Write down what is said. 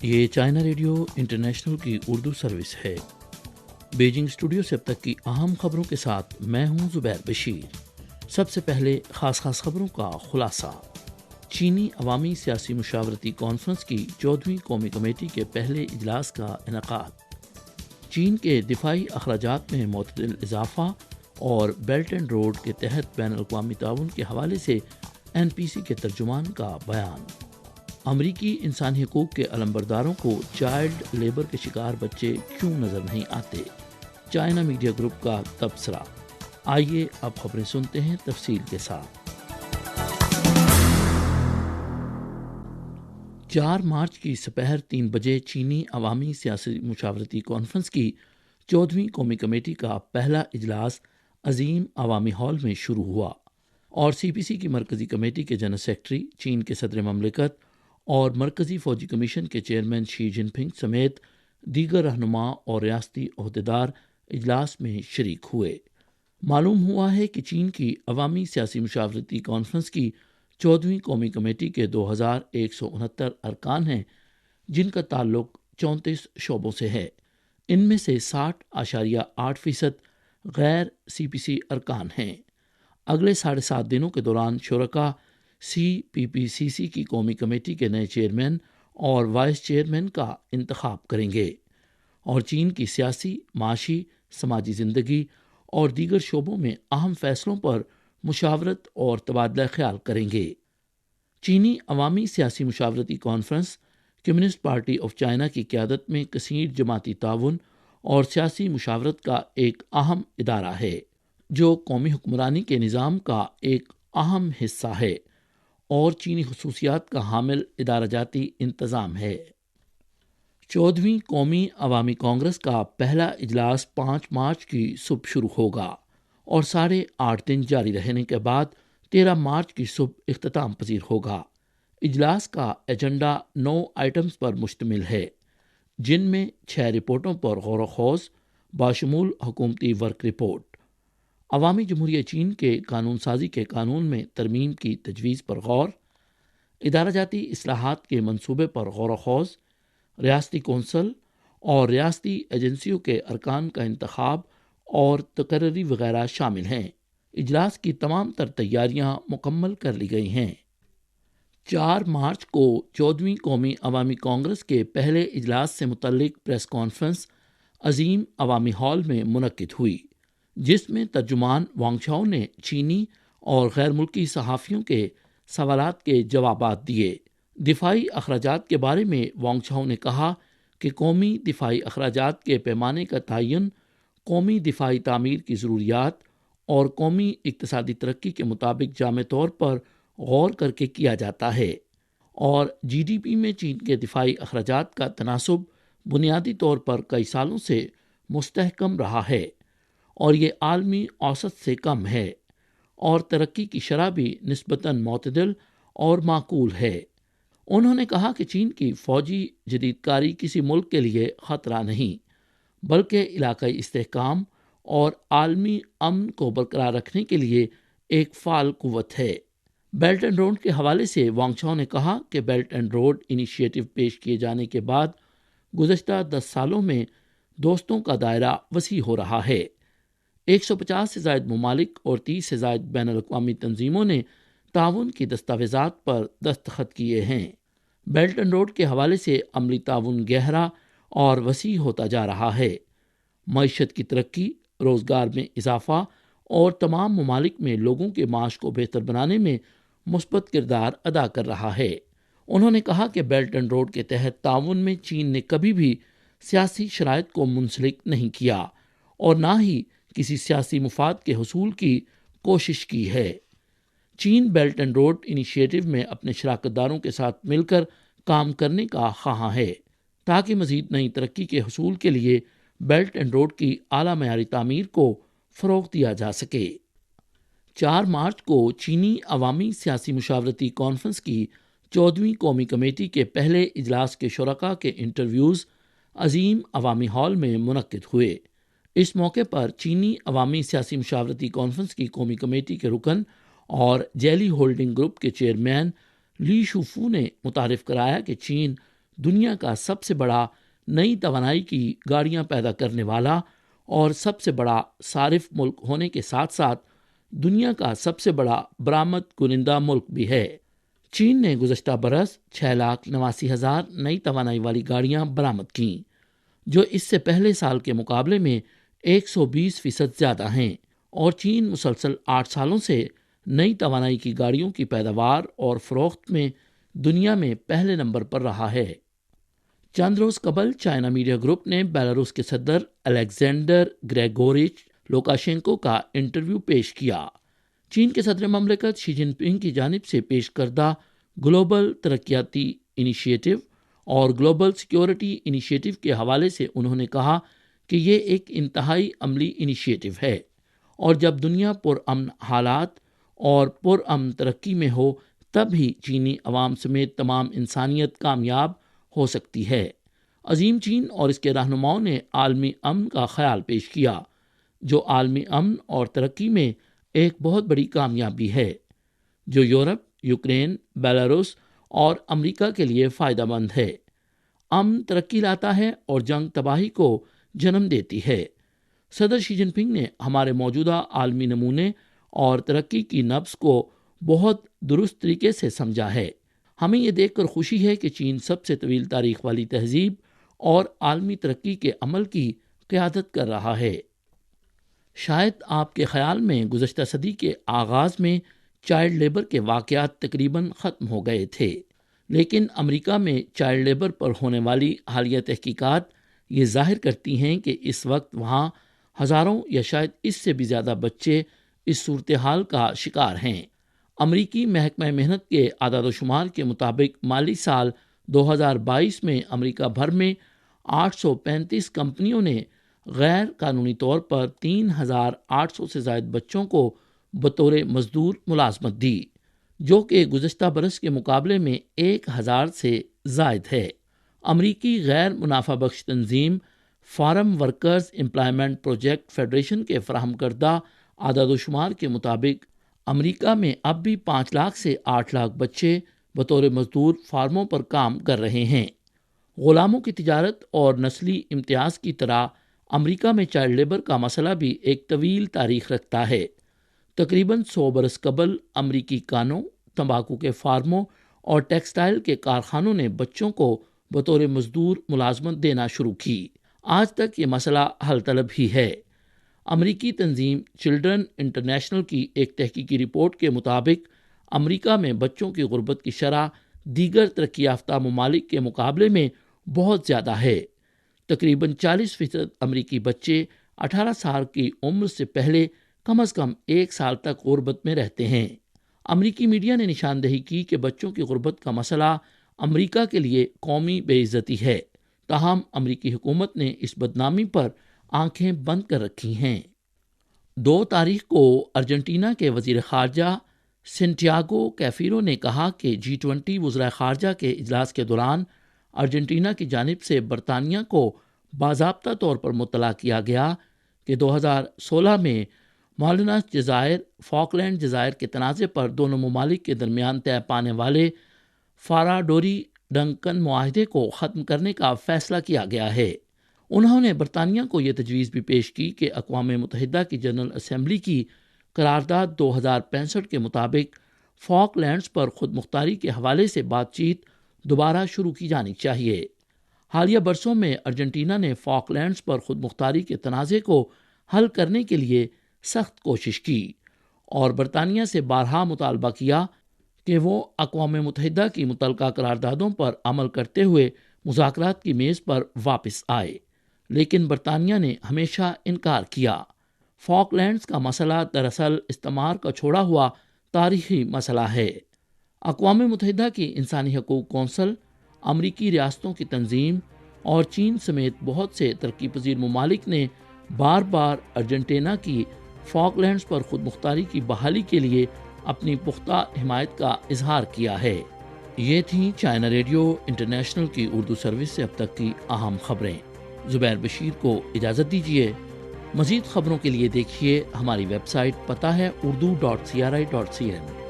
یہ China radio international کی Urdu service ہے۔ بیجنگ اسٹوڈیو سے اب تک کی اہم خبروں کے ساتھ میں ہوں زبیر بشیر۔ سب سے پہلے خاص خبروں کا خلاصہ۔ چینی عوامی سیاسی مشاورتی کانفرنس کی 14ویں قومی کمیٹی کے پہلے اجلاس کا انعقاد۔ چین کے دفاعی اخراجات میں معتدل اضافہ اور بیلٹ اینڈ روڈ کے تحت بین الاقوامی تعاون کے حوالے سے NPC کے ترجمان کا بیان۔ امریکی انسانی حقوق کے علمبرداروں کو چائلڈ لیبر کے شکار بچے کیوں نظر نہیں آتے؟ چائنا میڈیا گروپ کا تبصرہ۔ آئیے اب خبریں سنتے ہیں تفصیل کے ساتھ۔ 4 مارچ کی سپہر 3 بجے چینی عوامی سیاسی مشاورتی کانفرنس کی 14ویں قومی کمیٹی کا پہلا اجلاس عظیم عوامی ہال میں شروع ہوا اور CPC کی مرکزی کمیٹی کے جنرل سیکرٹری، چین کے صدر مملکت اور مرکزی فوجی کمیشن کے چیئرمین شی جن پنگ سمیت دیگر رہنما اور ریاستی عہدیدار اجلاس میں شریک ہوئے۔ معلوم ہوا ہے کہ چین کی عوامی سیاسی مشاورتی کانفرنس کی 14ویں قومی کمیٹی کے 2169 ارکان ہیں، جن کا تعلق 34 شعبوں سے ہے۔ ان میں سے 60.8% غیر CPC ارکان ہیں۔ اگلے 7.5 دنوں کے دوران شرکاء CPPCC کی قومی کمیٹی کے نئے چیئرمین اور وائس چیئرمین کا انتخاب کریں گے اور چین کی سیاسی، معاشی، سماجی زندگی اور دیگر شعبوں میں اہم فیصلوں پر مشاورت اور تبادلہ خیال کریں گے۔ چینی عوامی سیاسی مشاورتی conference communist party of China کی قیادت میں کثیر جماعتی تعاون اور سیاسی مشاورت کا ایک اہم ادارہ ہے، جو قومی حکمرانی کے نظام کا ایک اہم حصہ ہے اور چینی خصوصیات کا حامل ادارہ جاتی انتظام ہے۔ 14ویں قومی عوامی کانگریس کا پہلا اجلاس 5 مارچ کی صبح شروع ہوگا اور 8.5 دن جاری رہنے کے بعد 13 مارچ کی صبح اختتام پذیر ہوگا۔ اجلاس کا ایجنڈا 9 آئٹمز پر مشتمل ہے، جن میں 6 رپورٹوں پر غور و خوض باشمول حکومتی ورک رپورٹ، عوامی جمہوریہ چین کے قانون سازی کے قانون میں ترمیم کی تجویز پر غور، ادارہ جاتی اصلاحات کے منصوبے پر غور و خوض، ریاستی کونسل اور ریاستی ایجنسیوں کے ارکان کا انتخاب اور تقرری وغیرہ شامل ہیں۔ اجلاس کی تمام تر تیاریاں مکمل کر لی گئی ہیں۔ 4 مارچ کو 14ویں قومی عوامی کانگریس کے پہلے اجلاس سے متعلق پریس کانفرنس عظیم عوامی ہال میں منعقد ہوئی، جس میں ترجمان وانگ چاؤ نے چینی اور غیر ملکی صحافیوں کے سوالات کے جوابات دیے۔ دفاعی اخراجات کے بارے میں وانگ چاؤ نے کہا کہ قومی دفاعی اخراجات کے پیمانے کا تعین قومی دفاعی تعمیر کی ضروریات اور قومی اقتصادی ترقی کے مطابق جامع طور پر غور کر کے کیا جاتا ہے، اور GDP میں چین کے دفاعی اخراجات کا تناسب بنیادی طور پر کئی سالوں سے مستحکم رہا ہے اور یہ عالمی اوسط سے کم ہے، اور ترقی کی شرح بھی نسبتاً معتدل اور معقول ہے۔ انہوں نے کہا کہ چین کی فوجی جدید کاری کسی ملک کے لیے خطرہ نہیں، بلکہ علاقائی استحکام اور عالمی امن کو برقرار رکھنے کے لیے ایک فعال قوت ہے۔ بیلٹ اینڈ روڈ کے حوالے سے وانگ چاؤ نے کہا کہ بیلٹ اینڈ روڈ انیشیٹو پیش کیے جانے کے بعد گزشتہ 10 سالوں میں دوستوں کا دائرہ وسیع ہو رہا ہے۔ 150 سے زائد ممالک اور 30 سے زائد بین الاقوامی تنظیموں نے تعاون کی دستاویزات پر دستخط کیے ہیں۔ بیلٹ اینڈ روڈ کے حوالے سے عملی تعاون گہرا اور وسیع ہوتا جا رہا ہے، معیشت کی ترقی، روزگار میں اضافہ اور تمام ممالک میں لوگوں کے معاش کو بہتر بنانے میں مثبت کردار ادا کر رہا ہے۔ انہوں نے کہا کہ بیلٹ اینڈ روڈ کے تحت تعاون میں چین نے کبھی بھی سیاسی شرائط کو منسلک نہیں کیا اور نہ ہی کسی سیاسی مفاد کے حصول کی کوشش کی ہے۔ چین بیلٹ اینڈ روڈ انیشیٹو میں اپنے شراکت داروں کے ساتھ مل کر کام کرنے کا خواہاں ہے تاکہ مزید نئی ترقی کے حصول کے لیے بیلٹ اینڈ روڈ کی اعلیٰ معیاری تعمیر کو فروغ دیا جا سکے۔ 4 مارچ کو چینی عوامی سیاسی مشاورتی کانفرنس کی 14ویں قومی کمیٹی کے پہلے اجلاس کے شرکاء کے انٹرویوز عظیم عوامی ہال میں منعقد ہوئے۔ اس موقع پر چینی عوامی سیاسی مشاورتی کانفرنس کی قومی کمیٹی کے رکن اور جیلی ہولڈنگ گروپ کے چیئرمین لی شوفو نے متعارف کرایا کہ چین دنیا کا سب سے بڑا نئی توانائی کی گاڑیاں پیدا کرنے والا اور سب سے بڑا صارف ملک ہونے کے ساتھ ساتھ دنیا کا سب سے بڑا برآمد کنندہ ملک بھی ہے۔ چین نے گزشتہ برس 6,89,000 نئی توانائی والی گاڑیاں برآمد کیں، جو اس سے پہلے سال کے مقابلے میں 120% زیادہ ہیں، اور چین مسلسل 8 سالوں سے نئی توانائی کی گاڑیوں کی پیداوار اور فروخت میں دنیا میں پہلے نمبر پر رہا ہے۔ چند روز قبل چائنا میڈیا گروپ نے بیلاروس کے صدر الیگزینڈر گریگورچ لوکاشینکو کا انٹرویو پیش کیا۔ چین کے صدر مملکت شی جن پنگ کی جانب سے پیش کردہ گلوبل ترقیاتی انیشیٹو اور گلوبل سیکیورٹی انیشیٹو کے حوالے سے انہوں نے کہا کہ یہ ایک انتہائی عملی انیشیٹو ہے، اور جب دنیا پرامن حالات اور پرامن ترقی میں ہو تب ہی چینی عوام سمیت تمام انسانیت کامیاب ہو سکتی ہے۔ عظیم چین اور اس کے رہنماؤں نے عالمی امن کا خیال پیش کیا، جو عالمی امن اور ترقی میں ایک بہت بڑی کامیابی ہے، جو یورپ، یوکرین، بیلاروس اور امریکہ کے لیے فائدہ مند ہے۔ امن ترقی لاتا ہے اور جنگ تباہی کو جنم دیتی ہے۔ صدر شی جن پنگ نے ہمارے موجودہ عالمی نمونے اور ترقی کی نبض کو بہت درست طریقے سے سمجھا ہے۔ ہمیں یہ دیکھ کر خوشی ہے کہ چین سب سے طویل تاریخ والی تہذیب اور عالمی ترقی کے عمل کی قیادت کر رہا ہے۔ شاید آپ کے خیال میں گزشتہ صدی کے آغاز میں چائلڈ لیبر کے واقعات تقریباً ختم ہو گئے تھے، لیکن امریکہ میں چائلڈ لیبر پر ہونے والی حالیہ تحقیقات یہ ظاہر کرتی ہیں کہ اس وقت وہاں ہزاروں یا شاید اس سے بھی زیادہ بچے اس صورتحال کا شکار ہیں۔ امریکی محکمہ محنت کے اعداد و شمار کے مطابق مالی سال 2022 میں امریکہ بھر میں 835 کمپنیوں نے غیر قانونی طور پر 3,800 سے زائد بچوں کو بطور مزدور ملازمت دی، جو کہ گزشتہ برس کے مقابلے میں 1,000 سے زائد ہے۔ امریکی غیر منافع بخش تنظیم form workers employment project federation کے فراہم کردہ اعداد و شمار کے مطابق امریکہ میں اب بھی 5 لاکھ سے 8 لاکھ بچے بطور مزدور فارموں پر کام کر رہے ہیں۔ غلاموں کی تجارت اور نسلی امتیاز کی طرح امریکہ میں چائلڈ لیبر کا مسئلہ بھی ایک طویل تاریخ رکھتا ہے۔ تقریباً 100 برس قبل امریکی کانوں، تمباکو کے فارموں اور ٹیکسٹائل کے کارخانوں نے بچوں کو بطور مزدور ملازمت دینا شروع کی۔ آج تک یہ مسئلہ حل طلب ہی ہے۔ امریکی تنظیم چلڈرن انٹرنیشنل کی ایک تحقیقی رپورٹ کے مطابق امریکہ میں بچوں کی غربت کی شرح دیگر ترقی یافتہ ممالک کے مقابلے میں بہت زیادہ ہے۔ تقریباً 40% امریکی بچے 18 سال کی عمر سے پہلے کم از کم 1 سال تک غربت میں رہتے ہیں۔ امریکی میڈیا نے نشاندہی کی کہ بچوں کی غربت کا مسئلہ امریکہ کے لیے قومی بے عزتی ہے، تاہم امریکی حکومت نے اس بدنامی پر آنکھیں بند کر رکھی ہیں۔ 2 تاریخ کو ارجنٹینا کے وزیر خارجہ سینٹیاگو کیفیرو نے کہا کہ G20 وزرائے خارجہ کے اجلاس کے دوران ارجنٹینا کی جانب سے برطانیہ کو باضابطہ طور پر مطلع کیا گیا کہ 2016 میں مالوناس جزائر، فاکلینڈ جزائر کے تنازع پر دونوں ممالک کے درمیان طے پانے والے فارا-ڈوری ڈنکن معاہدے کو ختم کرنے کا فیصلہ کیا گیا ہے۔ انہوں نے برطانیہ کو یہ تجویز بھی پیش کی کہ اقوام متحدہ کی جنرل اسمبلی کی قرارداد 2065 کے مطابق فاک لینڈز پر خود مختاری کے حوالے سے بات چیت دوبارہ شروع کی جانی چاہیے۔ حالیہ برسوں میں ارجنٹینا نے فاک لینڈز پر خود مختاری کے تنازع کو حل کرنے کے لیے سخت کوشش کی اور برطانیہ سے بارہا مطالبہ کیا کہ وہ اقوام متحدہ کی متعلقہ قراردادوں پر عمل کرتے ہوئے مذاکرات کی میز پر واپس آئے، لیکن برطانیہ نے ہمیشہ انکار کیا۔ فاک لینڈز کا مسئلہ دراصل استعمار کا چھوڑا ہوا تاریخی مسئلہ ہے۔ اقوام متحدہ کی انسانی حقوق کونسل، امریکی ریاستوں کی تنظیم اور چین سمیت بہت سے ترقی پذیر ممالک نے بار بار ارجنٹینا کی فاک لینڈز پر خود مختاری کی بحالی کے لیے اپنی پختہ حمایت کا اظہار کیا ہے۔ یہ تھیں چائنا ریڈیو انٹرنیشنل کی اردو سروس سے اب تک کی اہم خبریں۔ زبیر بشیر کو اجازت دیجیے۔ مزید خبروں کے لیے دیکھیے ہماری ویب سائٹ، پتہ ہے urdu.cri.cn۔